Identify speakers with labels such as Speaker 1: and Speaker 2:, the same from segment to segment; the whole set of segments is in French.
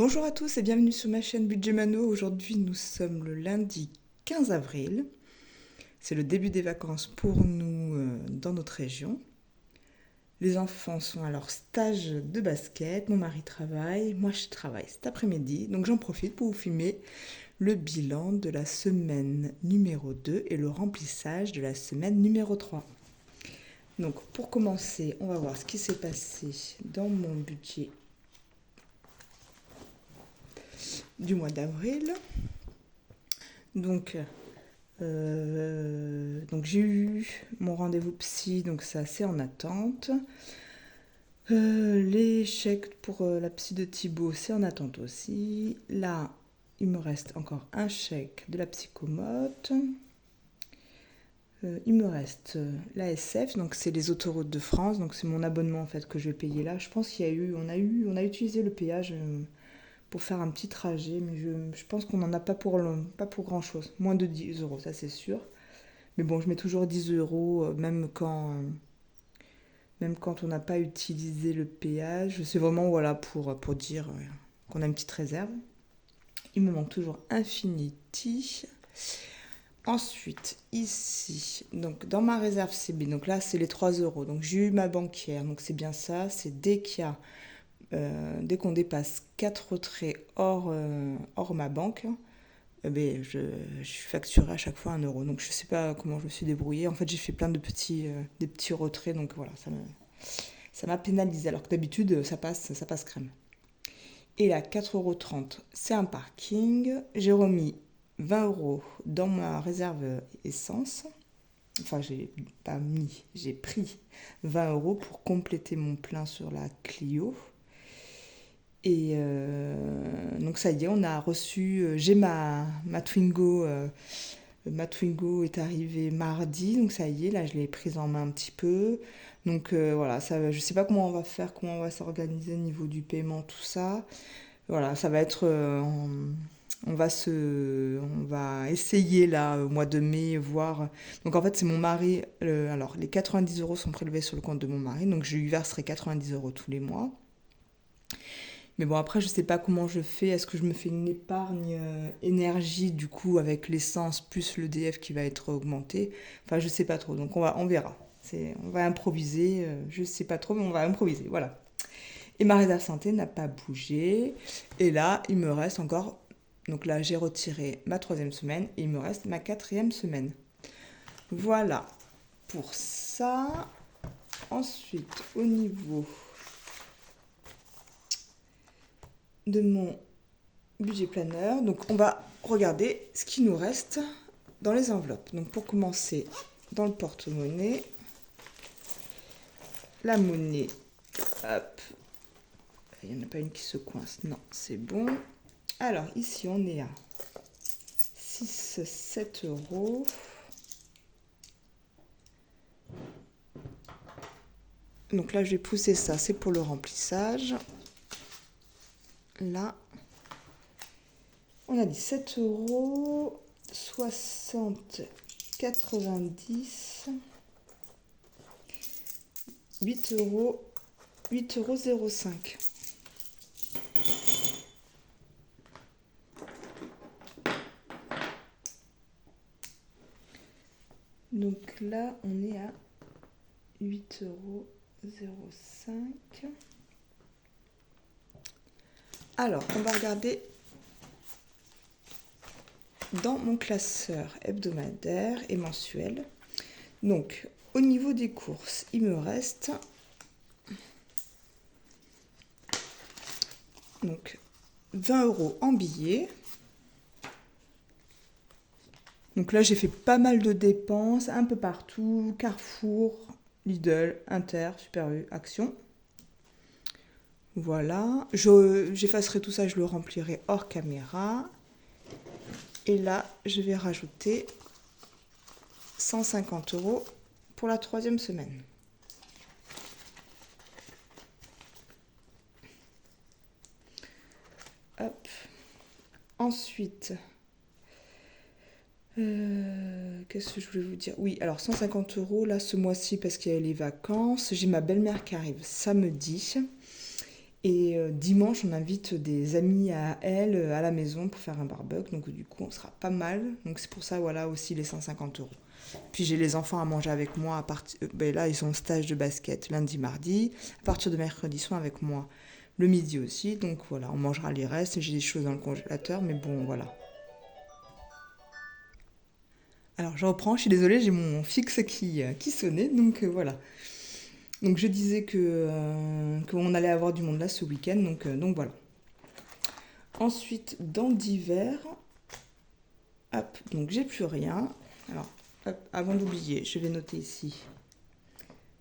Speaker 1: Bonjour à tous et bienvenue sur ma chaîne Budget Mano. Aujourd'hui, nous sommes le lundi 15 avril. C'est le début des vacances pour nous dans notre région. Les enfants sont à leur stage de basket, mon mari travaille, moi je travaille cet après-midi. Donc j'en profite pour vous filmer le bilan de la semaine numéro 2 et le remplissage de la semaine numéro 3. Donc pour commencer, on va voir ce qui s'est passé dans mon budget du mois d'avril. Donc j'ai eu mon rendez-vous psy, donc ça c'est en attente. Les chèques pour la psy de Thibaut, c'est en attente aussi. Là, il me reste encore un chèque de la psychomote. Il me reste l'ASF, donc c'est les autoroutes de France, donc c'est mon abonnement en fait que je vais payer là. Je pense on a utilisé le péage pour faire un petit trajet, mais je pense qu'on n'en a pas pas pour grand chose. Moins de 10 euros, ça c'est sûr. Mais bon, je mets toujours 10 euros, même quand on n'a pas utilisé le péage. C'est vraiment voilà, pour dire qu'on a une petite réserve. Il me manque toujours Infinity. Ensuite, ici, donc dans ma réserve CB, donc là c'est les 3 euros. Donc j'ai eu ma banquière, donc c'est bien ça. C'est dès qu'on dépasse 4 retraits hors ma banque, ben, je suis facturée à chaque fois 1 euro. Donc je sais pas comment je me suis débrouillée. En fait, j'ai fait plein des petits retraits, donc voilà, ça m'a pénalisé. Alors que d'habitude, ça passe crème. Et là, 4,30 €, c'est un parking. J'ai remis 20 euros dans ma réserve essence. Enfin, j'ai pris 20 euros pour compléter mon plein sur la Clio. Et donc ça y est, on a reçu, j'ai ma Twingo, ma Twingo est arrivée mardi, donc ça y est, là je l'ai prise en main un petit peu. Donc voilà, ça, je sais pas comment on va faire, comment on va s'organiser au niveau du paiement, tout ça. Voilà, ça va être, on va essayer là au mois de mai, voir. Donc en fait c'est mon mari, alors les 90 euros sont prélevés sur le compte de mon mari, donc je lui verserai 90 euros tous les mois. Mais bon, après, je sais pas comment je fais. Est-ce que je me fais une épargne énergie, du coup, avec l'essence plus l'EDF qui va être augmenté? Enfin, je sais pas trop. Donc, on verra. On va improviser. Je sais pas trop, mais on va improviser. Voilà. Et ma réserve santé n'a pas bougé. Et là, il me reste encore. Donc là, j'ai retiré ma 3e semaine et il me reste ma 4e semaine. Voilà pour ça. Ensuite, au niveau de mon budget planeur. Donc on va regarder ce qui nous reste dans les enveloppes. Donc pour commencer, dans le porte-monnaie, la monnaie, hop, il n'y en a pas une qui se coince, non, c'est bon. Alors ici on est à 6-7 euros. Donc là je vais pousser ça, c'est pour le remplissage. Là, on a dit 7 euros, 60, 90, 8 euros, 8,05 €. Donc là, on est à 8,05 €. Alors, on va regarder dans mon classeur hebdomadaire et mensuel. Donc, au niveau des courses, il me reste donc 20 euros en billets. Donc là, j'ai fait pas mal de dépenses, un peu partout. Carrefour, Lidl, Inter, Super U, Action. Voilà. J'effacerai tout ça, je le remplirai hors caméra. Et là, je vais rajouter 150 euros pour la 3e semaine. Hop. Ensuite, qu'est-ce que je voulais vous dire? Oui, alors 150 euros là ce mois-ci parce qu'il y a les vacances. J'ai ma belle-mère qui arrive samedi. Et dimanche, on invite des amis à elle à la maison pour faire un barbecue. Donc du coup, on sera pas mal. Donc c'est pour ça, voilà, aussi les 150 euros. Puis j'ai les enfants à manger avec moi. Ben là, ils sont en stage de basket lundi, mardi. À partir de mercredi, ils sont avec moi le midi aussi. Donc voilà, on mangera les restes. J'ai des choses dans le congélateur. Mais bon, voilà. Alors je reprends, je suis désolée, j'ai mon fixe qui sonnait. Donc voilà. Donc je disais qu'on allait avoir du monde là ce week-end. Donc voilà. Ensuite, dans divers, hop, donc j'ai plus rien. Alors, hop, avant d'oublier, je vais noter ici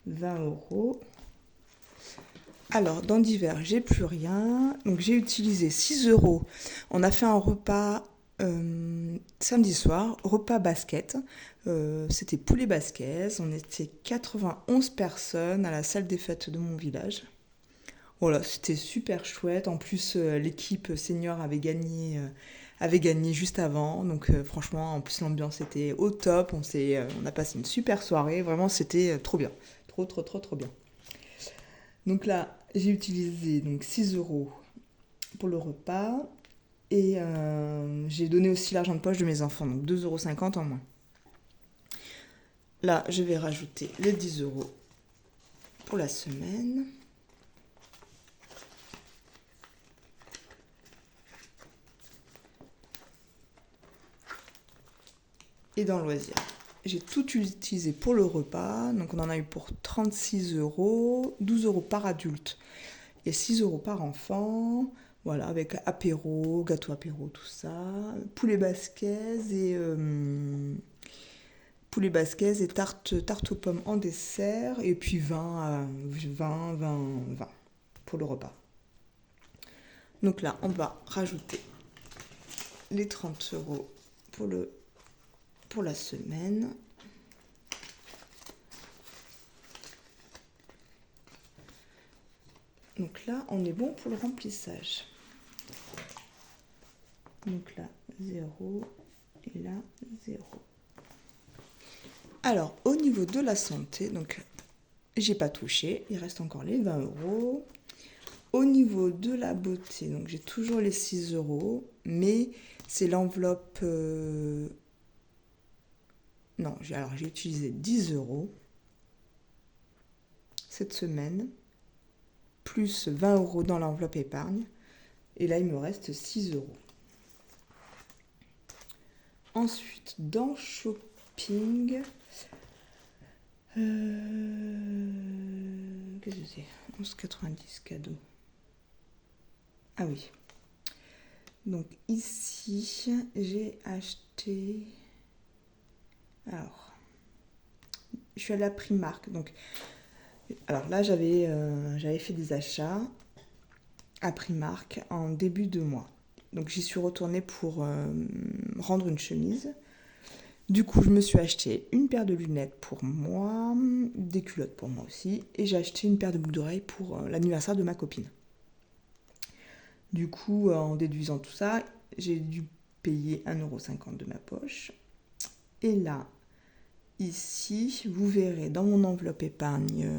Speaker 1: 20 euros. Alors, dans divers, j'ai plus rien. Donc, j'ai utilisé 6 euros. On a fait un repas samedi soir, repas basket. C'était poulet basket. On était 91 personnes à la salle des fêtes de mon village. Voilà, c'était super chouette. En plus, l'équipe senior avait gagné juste avant. Donc, franchement, en plus, l'ambiance était au top. On a passé une super soirée. Vraiment, c'était trop bien. Trop, trop, trop, trop bien. Donc là, j'ai utilisé donc 6 euros pour le repas. Et j'ai donné aussi l'argent de poche de mes enfants. Donc 2,50 € en moins. Là, je vais rajouter les 10 euros pour la semaine. Et dans le loisir, j'ai tout utilisé pour le repas. Donc on en a eu pour 36 euros, 12 euros par adulte et 6 euros par enfant. Voilà, avec apéro, gâteau apéro, tout ça. Poulet basquez et tarte aux pommes en dessert. Et puis 20 pour le repas. Donc là, on va rajouter les 30 euros pour la semaine. Donc là, on est bon pour le remplissage. Donc là, 0 et là, 0. Alors, au niveau de la santé, donc j'ai pas touché, il reste encore les 20 euros. Au niveau de la beauté, donc j'ai toujours les 6 euros, mais c'est l'enveloppe... Non, j'ai utilisé 10 euros cette semaine, plus 20 euros dans l'enveloppe épargne, et là il me reste 6 euros. Ensuite, dans shopping, qu'est-ce que c'est 11,90 cadeau. Ah oui. Donc ici, j'ai acheté... Alors, je suis allée à Primark. Donc, alors là, j'avais fait des achats à Primark en début de mois. Donc j'y suis retournée pour rendre une chemise. Du coup, je me suis acheté une paire de lunettes pour moi, des culottes pour moi aussi, et j'ai acheté une paire de boucles d'oreilles pour l'anniversaire de ma copine. Du coup, en déduisant tout ça, j'ai dû payer 1,50 € de ma poche. Et là, ici, vous verrez dans mon enveloppe épargne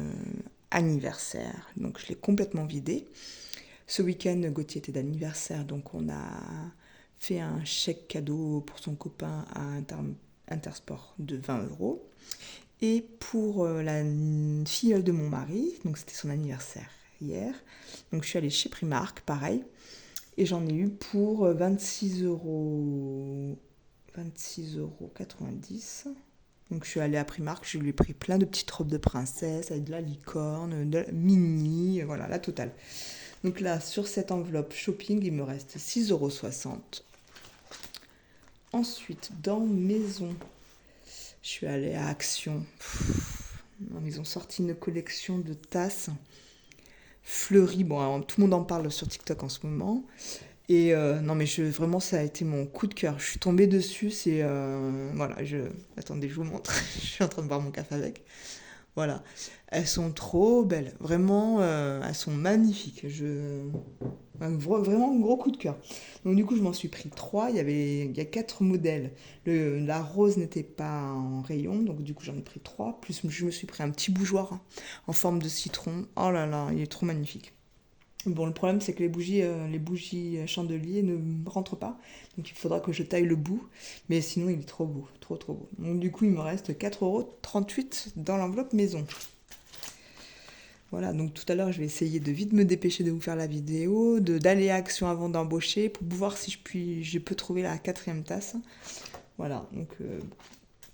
Speaker 1: anniversaire, donc je l'ai complètement vidée. Ce week-end, Gauthier était d'anniversaire, donc on a fait un chèque cadeau pour son copain à Intersport de 20 euros. Et pour la filleule de mon mari, donc c'était son anniversaire hier, donc je suis allée chez Primark, pareil, et j'en ai eu pour 26 euros, 26,90 €. Donc je suis allée à Primark, je lui ai pris plein de petites robes de princesse avec de la licorne, de la mini, voilà, la totale. Donc là, sur cette enveloppe shopping, il me reste 6,60 €. Ensuite, dans maison, je suis allée à Action. Ils ont sorti une collection de tasses fleuries. Bon, alors, tout le monde en parle sur TikTok en ce moment. Et non, mais vraiment, ça a été mon coup de cœur. Je suis tombée dessus. Voilà, attendez, je vous montre. Je suis en train de boire mon café avec. Voilà. Elles sont trop belles. Vraiment, elles sont magnifiques. Vraiment un gros coup de cœur. Donc du coup, je m'en suis pris 3. Il y a 4 modèles. La rose n'était pas en rayon, donc du coup, j'en ai pris 3. Plus, je me suis pris un petit bougeoir en forme de citron. Oh là là, il est trop magnifique. Bon, le problème, c'est que les bougies chandeliers ne rentrent pas. Donc, il faudra que je taille le bout. Mais sinon, il est trop beau. Trop, trop beau. Donc, du coup, il me reste 4,38 € dans l'enveloppe maison. Voilà, donc tout à l'heure, je vais essayer de vite me dépêcher de vous faire la vidéo, d'aller à Action avant d'embaucher pour voir si je peux trouver la 4e tasse. Voilà, donc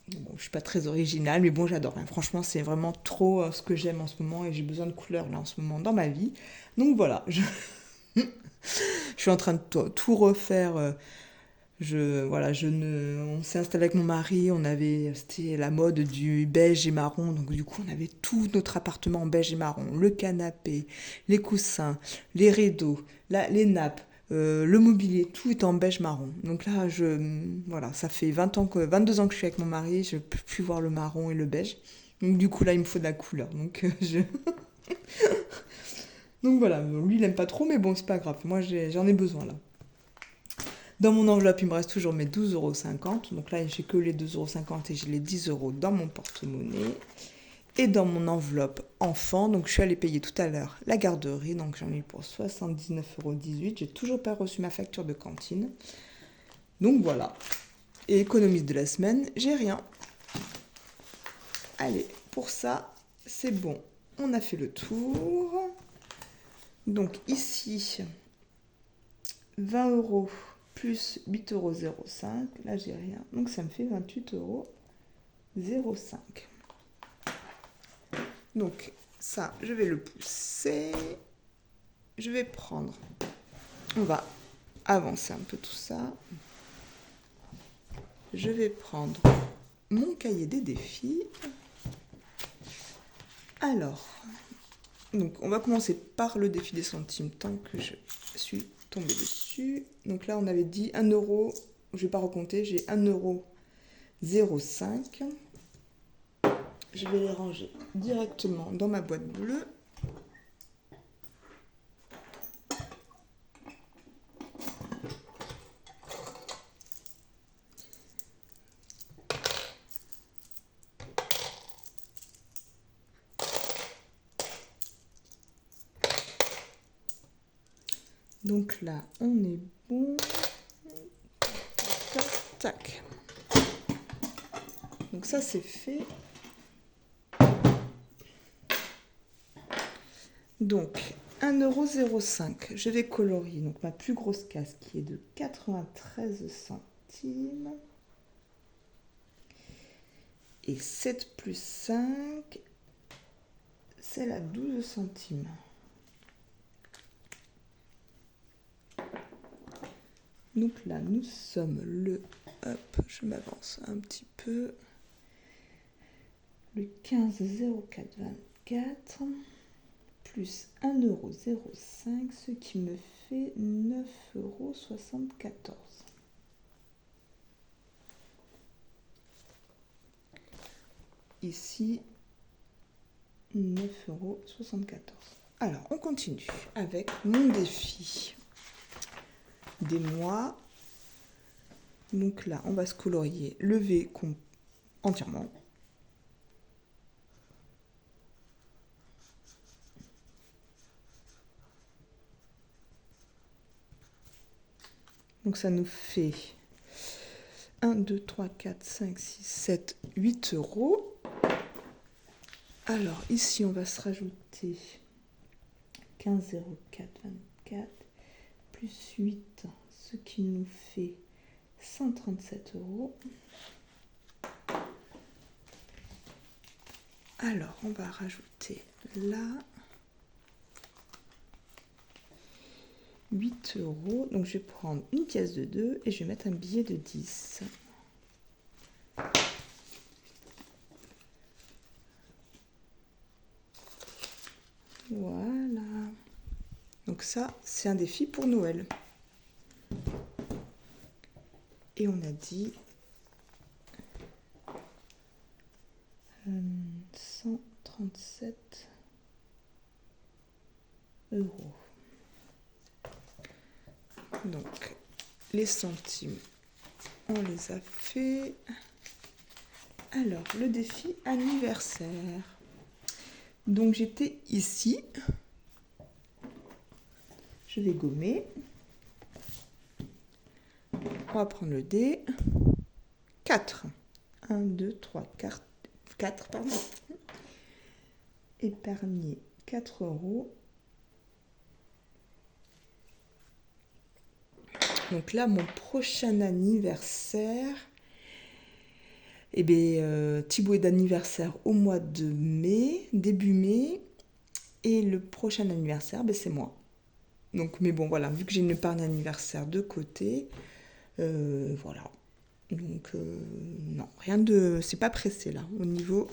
Speaker 1: bon, je suis pas très originale, mais bon, j'adore. Hein. Franchement, c'est vraiment trop ce que j'aime en ce moment et j'ai besoin de couleurs là en ce moment dans ma vie. Donc voilà, je suis en train de tout refaire. Voilà, on s'est installé avec mon mari, c'était la mode du beige et marron, donc du coup on avait tout notre appartement en beige et marron, le canapé, les coussins, les rideaux, les nappes, le mobilier, tout est en beige marron. Donc là, voilà, ça fait 22 ans que je suis avec mon mari, je peux plus voir le marron et le beige. Donc du coup là, il me faut de la couleur. Donc voilà, lui il aime pas trop, mais bon, c'est pas grave, moi j'en ai besoin là. Dans mon enveloppe, il me reste toujours mes 12,50 €. Donc là, j'ai que les 2,50 € et j'ai les 10 € dans mon porte-monnaie. Et dans mon enveloppe enfant, donc je suis allée payer tout à l'heure la garderie. Donc j'en ai eu pour 79,18 €. J'ai toujours pas reçu ma facture de cantine. Donc voilà. Et économiste de la semaine, j'ai rien. Allez, pour ça, c'est bon. On a fait le tour. Donc ici, 20 € plus 8,05 €. Là, j'ai rien. Donc, ça me fait 28,05 €. Donc, ça, je vais le pousser. Je vais prendre... On va avancer un peu tout ça. Je vais prendre mon cahier des défis. Alors, donc, on va commencer par le défi des centimes tant que je suis tombée dessus. Donc là, on avait dit 1 €. Je ne vais pas recompter, j'ai 1,05 €. Je vais les ranger directement dans ma boîte bleue. Donc là, on est bon. Tac, tac. Donc ça, c'est fait. Donc, 1,05 €. Je vais colorier donc ma plus grosse case qui est de 93 centimes. Et 7 plus 5, c'est à 12 centimes. Donc là, nous sommes hop, je m'avance un petit peu. Le 15,0424 plus 1,05 €, ce qui me fait 9,74 €. Ici, 9,74 €. Alors, on continue avec mon défi des mois. Donc là, on va se colorier le V entièrement. Donc ça nous fait 1, 2, 3, 4, 5, 6, 7, 8 €. Alors ici, on va se rajouter 15,0424 plus 8, ce qui nous fait 137 €. Alors, on va rajouter là 8 €. Donc, je vais prendre une pièce de 2 et je vais mettre un billet de 10. Voilà. Donc ça, c'est un défi pour Noël. Et on a dit 137 €. Donc, les centimes, on les a fait. Alors, le défi anniversaire. Donc, j'étais ici. je vais gommer. On va prendre le dé. 4. 1, 2, 3, 4, pardon. Épargner 4 euros. Donc là, mon prochain anniversaire, eh bien, Thibaut est d'anniversaire au mois de mai, début mai, et le prochain anniversaire, ben, c'est moi. Donc, mais bon, voilà, vu que j'ai une épargne anniversaire de côté, voilà. Donc, non, rien de... C'est pas pressé, là, au niveau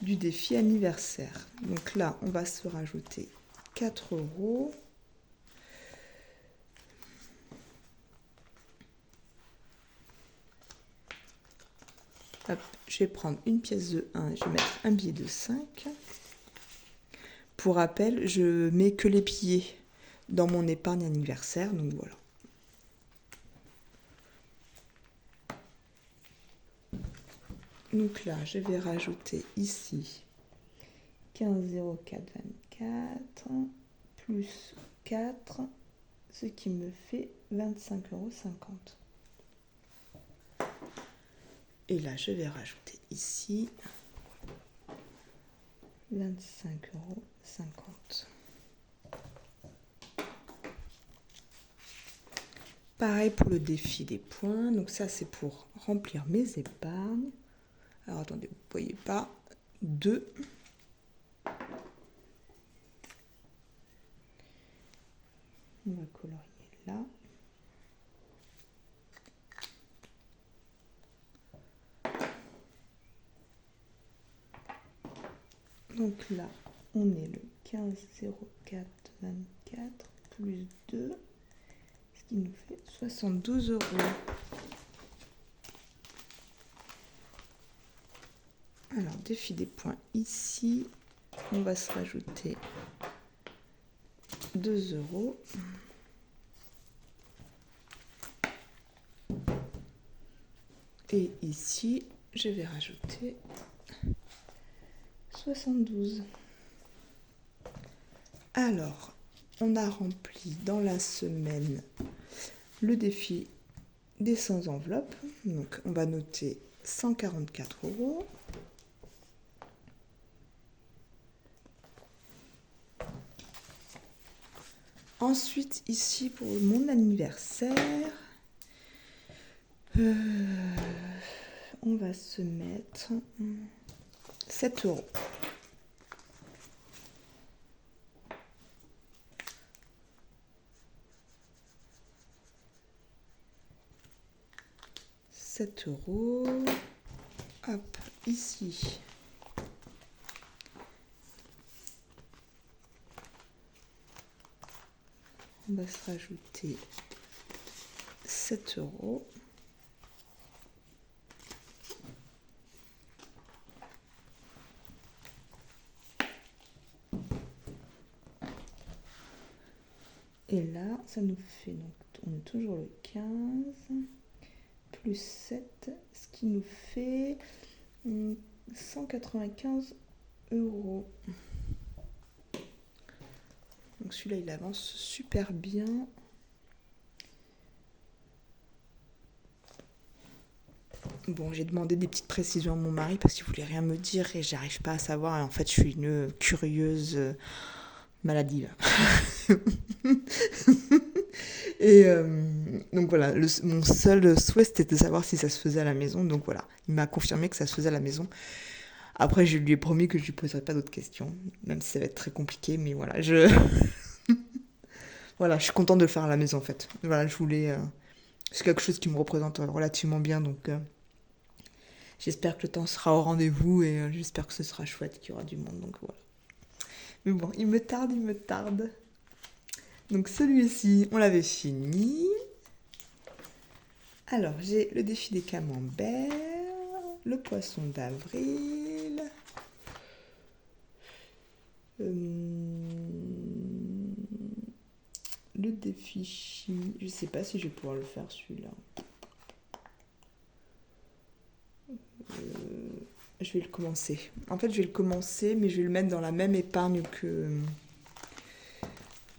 Speaker 1: du défi anniversaire. Donc là, on va se rajouter 4 euros. Hop, je vais prendre une pièce de 1, je vais mettre un billet de 5. Pour rappel, je mets que les billets dans mon épargne anniversaire, donc voilà. Donc là, je vais rajouter ici 15,0424 plus 4, ce qui me fait 25,50 €. Et là, je vais rajouter ici 25,50 €. Pareil pour le défi des points. Donc ça, c'est pour remplir mes épargnes. Alors attendez, vous ne voyez pas. 2. On va colorier là. Donc là, on est le 15,0424 plus 2, ce qui nous fait 72 €. Alors, défi des points ici, on va se rajouter 2 €. Et ici, je vais rajouter 72. Alors, on a rempli dans la semaine le défi des 100 enveloppes. Donc, on va noter 144 €. Ensuite, ici, pour mon anniversaire, on va se mettre 7 €. Hop, ici. On va se rajouter 7 €. Et là, ça nous fait, donc on est toujours le 15, plus 7, ce qui nous fait 195 €. Donc celui-là, il avance super bien. Bon, j'ai demandé des petites précisions à mon mari parce qu'il voulait rien me dire et j'arrive pas à savoir. Et en fait, je suis une curieuse maladive. Et donc voilà, mon seul souhait c'était de savoir si ça se faisait à la maison. Donc voilà, il m'a confirmé que ça se faisait à la maison. Après, je lui ai promis que je lui poserai pas d'autres questions, même si ça va être très compliqué. Mais voilà, voilà, je suis contente de le faire à la maison en fait. Voilà, je voulais, c'est quelque chose qui me représente relativement bien, donc j'espère que le temps sera au rendez-vous et j'espère que ce sera chouette, qu'il y aura du monde. Donc voilà. Mais bon, il me tarde. Donc celui-ci, on l'avait fini. Alors, j'ai le défi des camemberts, le poisson d'avril, le défi chimie. Je sais pas si je vais pouvoir le faire celui-là. Je vais le commencer. En fait, je vais le commencer, mais je vais le mettre dans la même épargne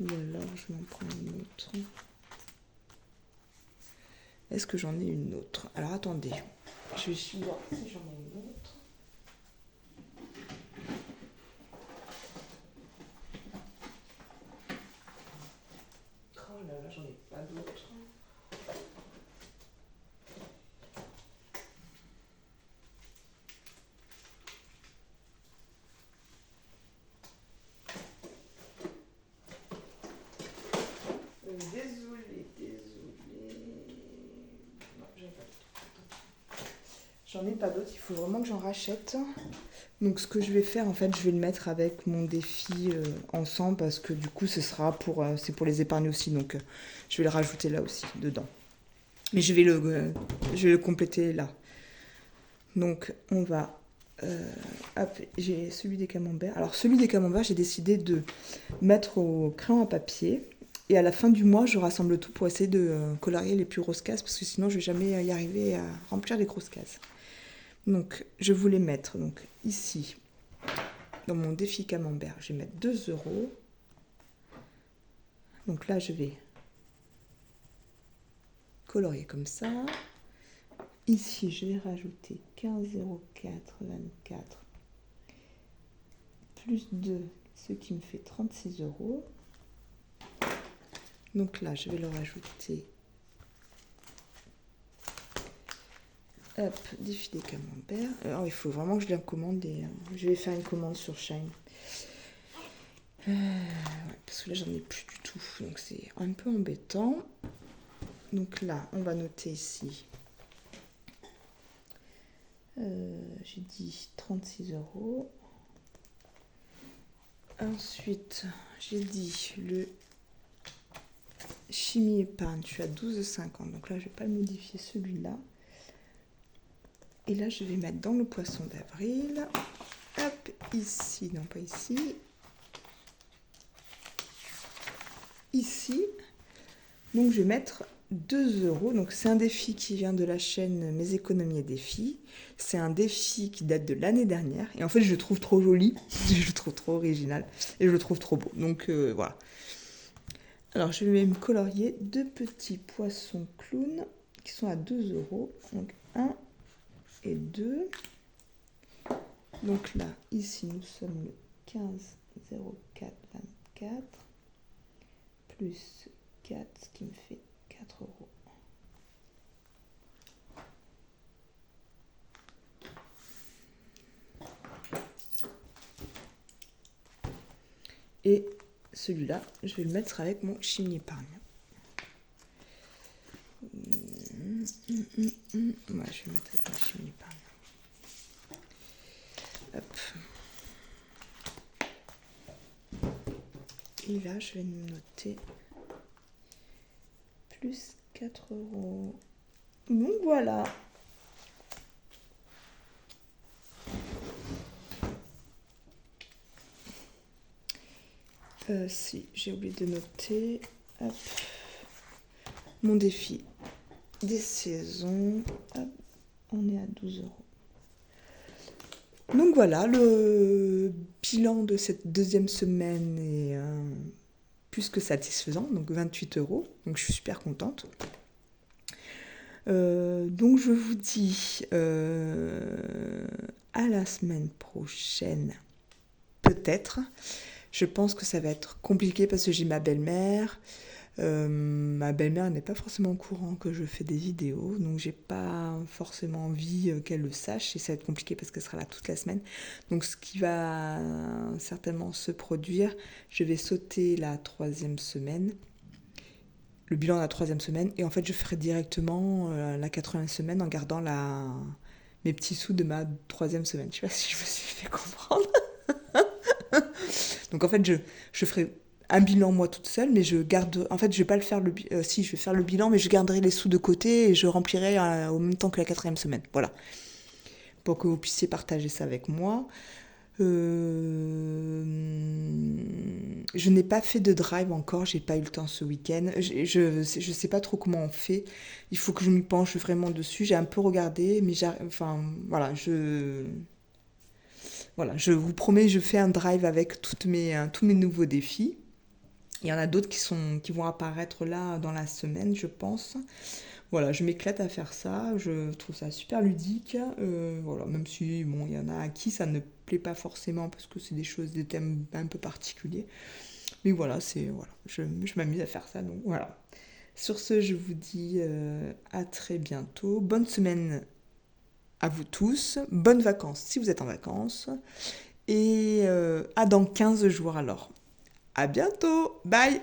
Speaker 1: Ou alors je m'en prends une autre. Est-ce que j'en ai une autre? Alors attendez, je vais voir si j'en ai une autre. Oh là là, j'en ai pas d'autres. Désolée. Non, j'en ai pas d'autres. J'en ai pas d'autres, il faut vraiment que j'en rachète. Donc ce que je vais faire, en fait, je vais le mettre avec mon défi ensemble parce que du coup, ce sera c'est pour les épargner aussi. Donc je vais le rajouter là aussi, dedans. Mais je vais le compléter là. Donc on va... hop, j'ai celui des camemberts. Alors celui des camemberts, j'ai décidé de mettre au crayon à papier. Et à la fin du mois, je rassemble tout pour essayer de colorier les plus grosses cases parce que sinon, je vais jamais y arriver à remplir les grosses cases. Donc, je voulais mettre donc, ici, dans mon défi camembert, je vais mettre 2 €. Donc là, je vais colorier comme ça. Ici, je vais rajouter 15,04 € plus 2, ce qui me fait 36 €. Donc là, je vais le rajouter. Hop, défi des camemberts. Alors, il faut vraiment que je les recommande. Je vais faire une commande sur Shine. Ouais, parce que là, j'en ai plus du tout. Donc, c'est un peu embêtant. Donc là, on va noter ici. J'ai dit 36 €. Ensuite, j'ai dit le chimie épargne. Je suis à 12,50. Donc là, je ne vais pas le modifier celui-là. Et là, je vais mettre dans le poisson d'avril. Hop, ici, non pas ici. Ici. Donc, je vais mettre 2 €. Donc, c'est un défi qui vient de la chaîne Mes économies et défis. C'est un défi qui date de l'année dernière. Et en fait, je le trouve trop joli. Je le trouve trop original. Et je le trouve trop beau. Donc, voilà. Alors, je vais me colorier 2 petits poissons clowns qui sont à 2 €. Donc, 1 et 2. Donc là, ici, nous sommes le 15,04,24 plus 4, ce qui me fait 4 €. Et celui-là, je vais le mettre avec mon chimie épargne. Ouais, je vais le mettre avec mon chimie épargne. Hop. Et là, je vais noter plus 4 €. Donc voilà. Si, j'ai oublié de noter. Hop. Mon défi des saisons. Hop. On est à 12 €. Donc voilà, le bilan de cette deuxième semaine est plus que satisfaisant, donc 28 €, donc je suis super contente. Donc je vous dis à la semaine prochaine, peut-être. Je pense que ça va être compliqué parce que j'ai ma belle-mère. Ma belle-mère n'est pas forcément au courant que je fais des vidéos, donc j'ai pas forcément envie qu'elle le sache et ça va être compliqué parce qu'elle sera là toute la semaine. Donc ce qui va certainement se produire, je vais sauter la 3e semaine, le bilan de la 3e semaine, et en fait je ferai directement la 4e semaine en gardant mes petits sous de ma 3e semaine. Je sais pas si je me suis fait comprendre. Donc en fait je ferai un bilan moi toute seule, mais je garde. En fait, je vais pas le faire si, je vais faire le bilan, mais je garderai les sous de côté et je remplirai au même temps que la 4e semaine. Voilà. Pour que vous puissiez partager ça avec moi. Je n'ai pas fait de drive encore, j'ai pas eu le temps ce week-end. Je sais pas trop comment on fait. Il faut que je me penche vraiment dessus. J'ai un peu regardé, mais voilà, je vous promets, je fais un drive avec tous mes nouveaux défis. Il y en a d'autres qui vont apparaître là dans la semaine, je pense. Voilà, je m'éclate à faire ça, je trouve ça super ludique. Voilà, même si, bon, il y en a à qui ça ne plaît pas forcément parce que c'est des thèmes un peu particuliers. Mais voilà, je m'amuse à faire ça, donc voilà. Sur ce, je vous dis à très bientôt. Bonne semaine à vous tous. Bonnes vacances si vous êtes en vacances. Et à dans 15 jours alors. À bientôt. Bye.